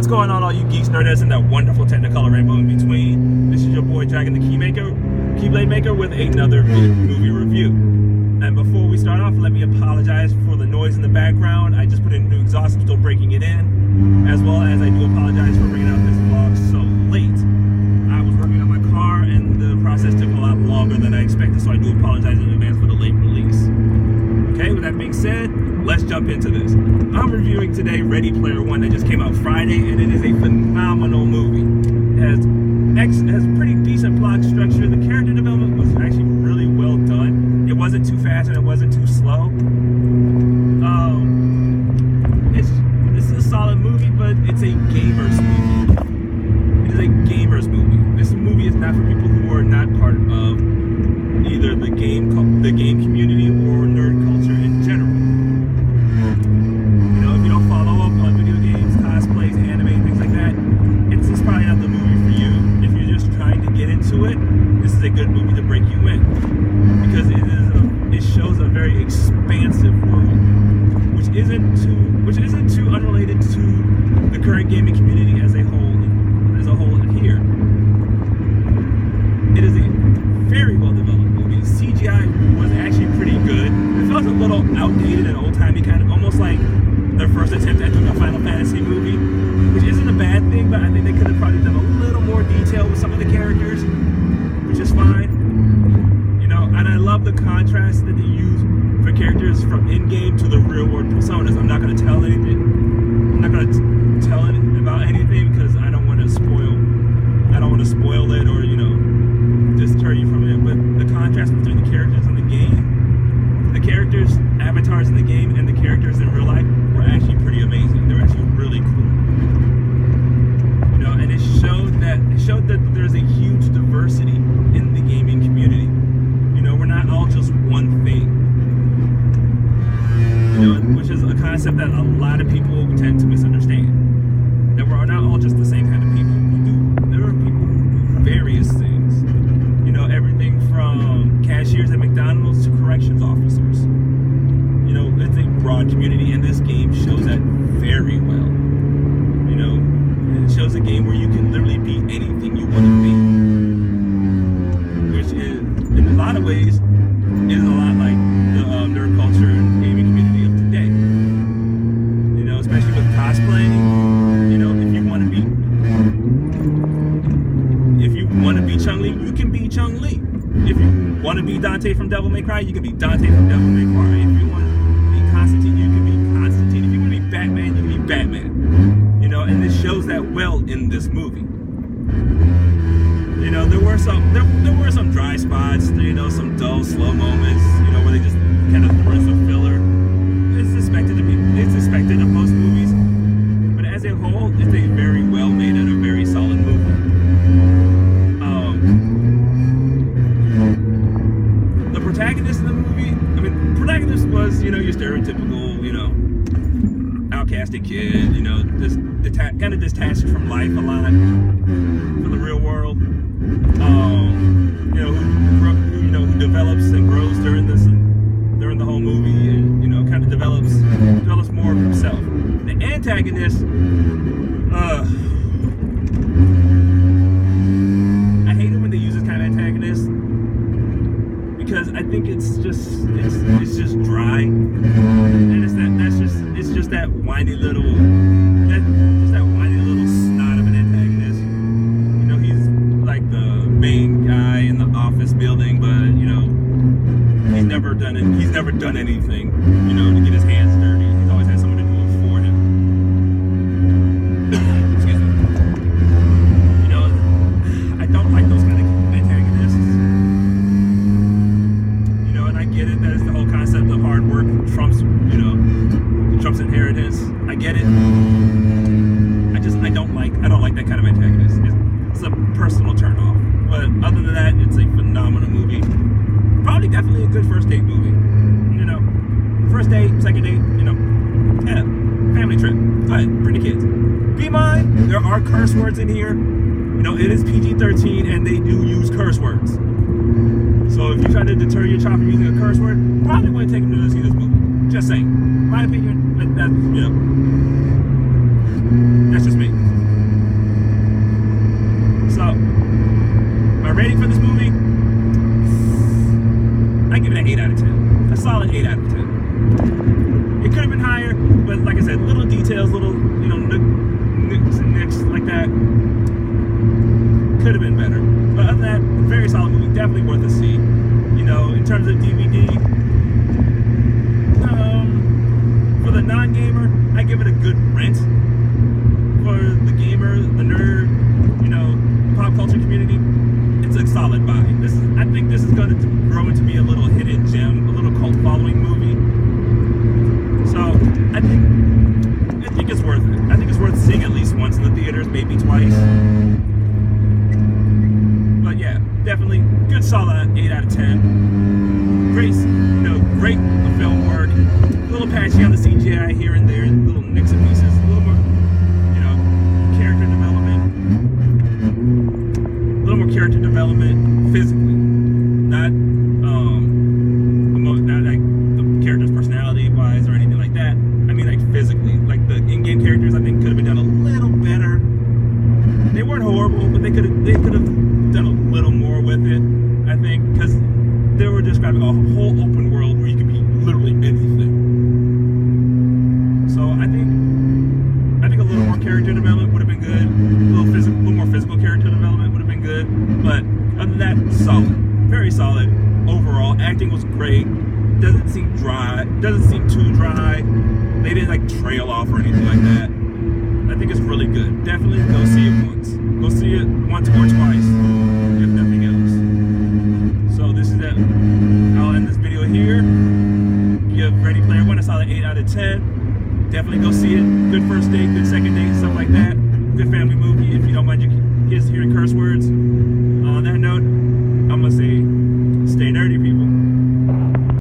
What's going on, all you geeks, nerdettes, and that wonderful Technicolor rainbow in between? This is your boy Dragon the Keyblade Maker with another movie review. And before we start off, let me apologize for the noise in the background. I just put in a new exhaust, I'm still breaking it in. As well as I do apologize for bringing out this vlog so late. I was working on my car and the process took a lot longer than I expected, so I do apologize in advance for the late release. Okay, with that being said, let's jump into this. I'm reviewing today Ready Player One that just came out Friday, and it is a phenomenal movie. It has pretty decent plot structure. The character development was actually really well done. It wasn't too fast and it wasn't too slow. This is a solid movie, but it's a gamer's movie. It is a gamer's movie. This movie is not for people who are not part of either the game community or nerd culture in general. You know, if you don't follow up on video games, cosplays, anime, things like that, it's probably not the movie for you. If you're just trying to get into it, this is a good movie to break you in, because it shows a very expansive world, which isn't too unrelated to the current gaming community as a whole here. It is a very well developed movie. CGI was actually pretty good. It felt a little outdated and old-timey, kind of almost like their first attempt at doing a Final Fantasy movie, which isn't a bad thing, but I think they could have probably done a little more detail with some of the characters, which is fine. You know, and I love the contrast that they use for characters from in-game to the real-world personas. I'm not going to tell anything. I'm not going to tell about anything because I don't want to spoil it or, you know, deter you from it. But the contrast between the characters in the game, the characters, avatars in the game, and the characters in real life were actually pretty amazing. They're actually really cool. You know, and it showed that there's a huge diversity in the gaming community. You know, we're not all just one thing. You know, which is a concept that a lot of people tend to misunderstand. That we're not all just the same kind of people. There are people who do various things. You know, everything from cashiers at McDonald's to corrections officers. You know, it's a broad community, and this game shows that very well. You know, it shows a game where you can literally be anything you want to be, which is, in a lot of ways, is a lot like the nerd culture and gaming community of today. You know, especially with cosplaying. You know, if you want to be Chun-Li, you can be Chun-Li. If you want to be Dante from Devil May Cry, you can be Dante from Devil May Cry. If you want to be Constantine, you can be Constantine. If you want to be Batman, you can be Batman. You know, and this shows that well in this movie. You know, there were some dry spots, you know, some dull, slow moments, you know, where they just kind of threw some filler. It's expected of most movies, but as a whole, it's a very well made and a very solid movie. The protagonist in the movie, the protagonist was, you know, your stereotypical, you know, outcasted kid, you know, kind of detached from life a lot, from the real world. You know, who develops and grows during the whole movie, and, you know, kind of develops more of himself. The antagonist, I hate it when they use this kind of antagonist, because I think it's just dry, and it's just that whiny little snot of an antagonist. You know, he's like the main guy in the office building, but, you know, he's never done anything, you know, to get his hands dirty. He's always had someone to do it for him. Excuse me. You know, I don't like those kind of antagonists. You know, and I get it that it's the whole concept of hard work trumps inheritance. I get it. I don't like that kind of antagonist. It's a personal turnoff. But other than that, it's a phenomenal movie. Probably definitely a good first date movie. You know, first date, second date, you know, yeah, family trip. Go ahead, bring the kids. Be mine, there are curse words in here. You know, it is PG-13 and they do use curse words. So if you try to deter your child from using a curse word, probably wouldn't take them to see this movie. Just saying. My opinion, that's, you know, that's just me. terms of DVD, for the non-gamer, I give it a good rent. For the gamer, the nerd, pop culture community, it's a solid buy. I think this is going to grow into be a little hidden gem, a little cult following movie. So I think it's worth it. I think it's worth seeing at least once in the theaters, maybe twice. But yeah, definitely good solid 8 out of 10. Great, great film work. A little patchy on the CGI here and there, little nicks and pieces, a little more, character development. A little more character development physically, not like the character's personality wise or anything like that. I mean, like physically, like the in-game characters, I think could have been done a little better. They weren't horrible, but they could have done a little more with it. I think because they were describing a whole open world where you could be literally anything. So I think a little more character development would have been good. A little more physical character development would have been good. But other than that, solid, very solid overall. Acting was great. Doesn't seem dry. Doesn't seem too dry. They didn't like trail off or anything like that. I think it's really good. Definitely go see it once. Go see it once or twice, if nothing else. So this is it. I'll end this video here. Give Ready Player One a solid 8 out of 10. Definitely go see it. Good first date, good second date.